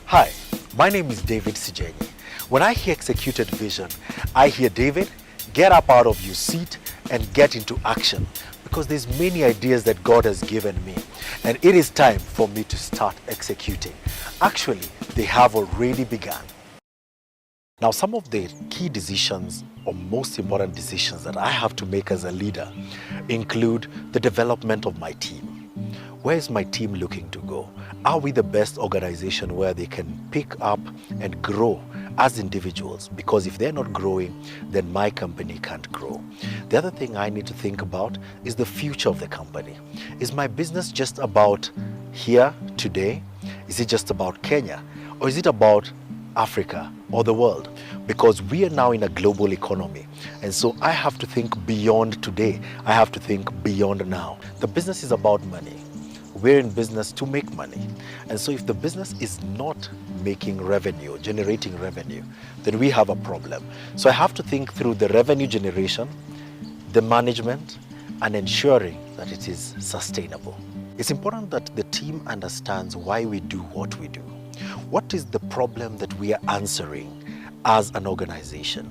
Hi, my name is David Sijenyi. When I hear Executed Vision, I hear David, get up out of your seat and get into action, because there's many ideas that God has given me and it is time for me to start executing. Actually, they have already begun. Now, some of the key decisions or most important decisions that I have to make as a leader include the development of my team. Where is my team looking to go? Are we the best organization where they can pick up and grow as individuals? Because if they're not growing, then my company can't grow. The other thing I need to think about is the future of the company. Is my business just about here today? Is it just about Kenya? Or is it about Africa or the world? Because we are now in a global economy, and so I have to think beyond today. I have to think beyond now. The business is about money. We're in business to make money, and so if the business is not making revenue, generating revenue, then we have a problem. So I have to think through the revenue generation, the management, and ensuring that it is sustainable. It's important that the team understands why we do what we do. What is the problem that we are answering as an organization?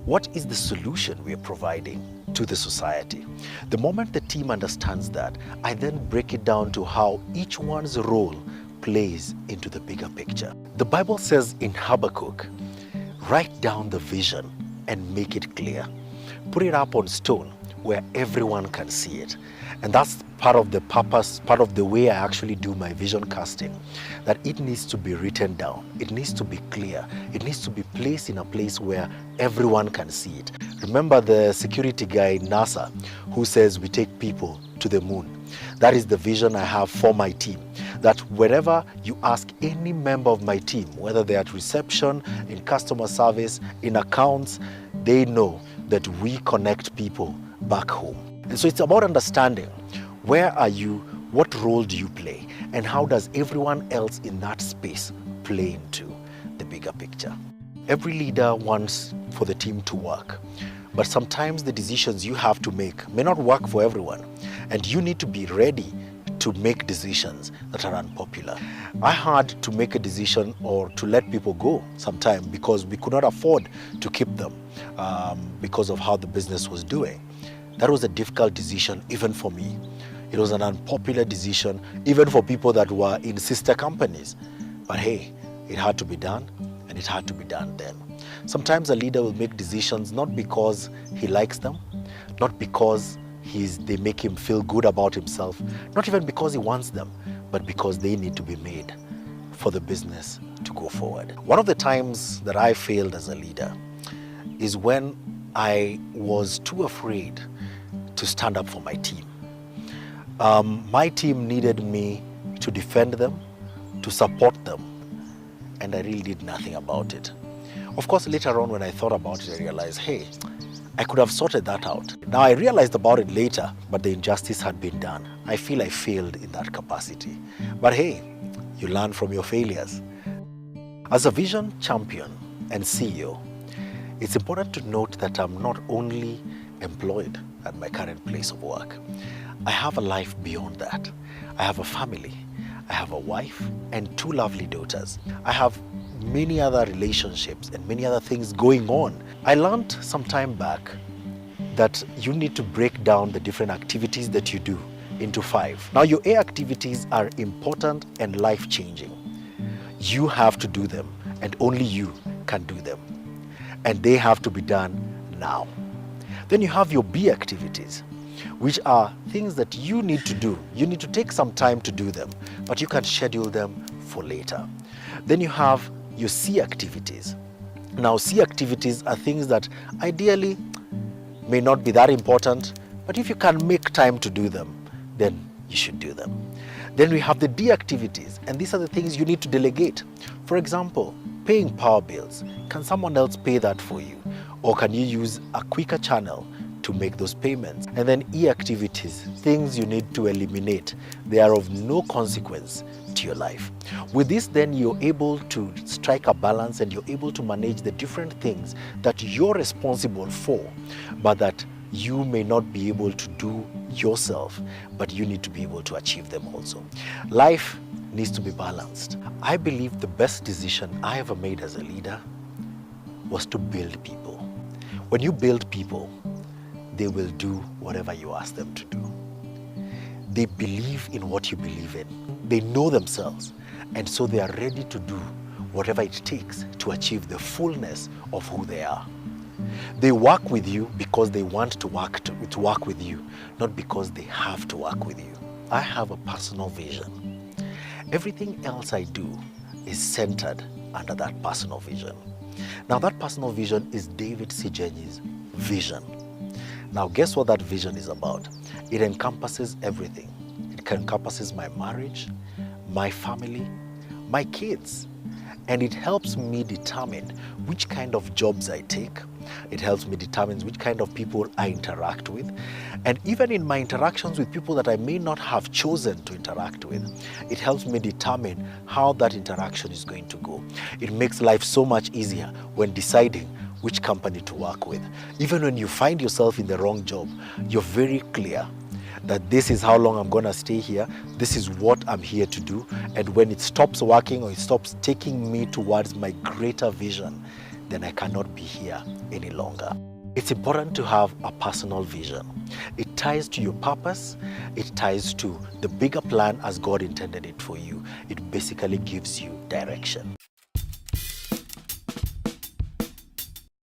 What is the solution we are providing to the society? The moment the team understands that, I then break it down to how each one's role plays into the bigger picture. The Bible says in Habakkuk, write down the vision and make it clear. Put it up on stone where everyone can see it. And that's part of the purpose, part of the way I actually do my vision casting, that it needs to be written down. It needs to be clear. It needs to be placed in a place where everyone can see it. Remember the security guy in NASA who says we take people to the moon. That is the vision I have for my team. That wherever you ask any member of my team, whether they're at reception, in customer service, in accounts, they know that we connect people back home. And so it's about understanding, where are you, what role do you play, and how does everyone else in that space play into the bigger picture. Every leader wants for the team to work, but sometimes the decisions you have to make may not work for everyone, and you need to be ready to make decisions that are unpopular. I had to make a decision or to let people go sometime because we could not afford to keep them because of how the business was doing. That was a difficult decision even for me. It was an unpopular decision even for people that were in sister companies. But hey, it had to be done, and it had to be done then. Sometimes a leader will make decisions not because he likes them, not because they make him feel good about himself, not even because he wants them, but because they need to be made for the business to go forward. One of the times that I failed as a leader is when I was too afraid to stand up for my team. My team needed me to defend them, to support them, and I really did nothing about it. Of course, later on when I thought about it, I realized, hey, I could have sorted that out. Now I realized about it later, but the injustice had been done. I feel I failed in that capacity. But hey, you learn from your failures. As a vision champion and CEO, it's important to note that I'm not only employed at my current place of work. I have a life beyond that. I have a family. I have a wife and 2 lovely daughters. I have many other relationships and many other things going on. I learned some time back that you need to break down the different activities that you do into 5. Now, your A activities are important and life-changing. You have to do them, and only you can do them. And they have to be done now. Then you have your B activities, which are things that you need to do. You need to take some time to do them, but you can schedule them for later. Then you have your C activities. Now, C activities are things that ideally may not be that important, but if you can make time to do them, then you should do them. Then we have the D activities, and these are the things you need to delegate. For example, paying power bills. Can someone else pay that for you? Or can you use a quicker channel to make those payments? And then E activities, things you need to eliminate. They are of no consequence to your life. With this, then you're able to strike a balance, and you're able to manage the different things that you're responsible for, but that you may not be able to do yourself, but you need to be able to achieve them also. Life needs to be balanced. I believe the best decision I ever made as a leader was to build people. When you build people, they will do whatever you ask them to do. They believe in what you believe in. They know themselves, and so they are ready to do whatever it takes to achieve the fullness of who they are. They work with you because they want to work with you, not because they have to work with you. I have a personal vision. Everything else I do is centered under that personal vision. Now that personal vision is David Sijenyi's vision. Now guess what that vision is about? It encompasses everything. It encompasses my marriage, my family, my kids. And it helps me determine which kind of jobs I take. It helps me determine which kind of people I interact with. And even in my interactions with people that I may not have chosen to interact with, it helps me determine how that interaction is going to go. It makes life so much easier when deciding which company to work with. Even when you find yourself in the wrong job, you're very clear that this is how long I'm going to stay here, this is what I'm here to do, and when it stops working or it stops taking me towards my greater vision, then I cannot be here any longer. It's important to have a personal vision. It ties to your purpose, it ties to the bigger plan as God intended it for you. It basically gives you direction.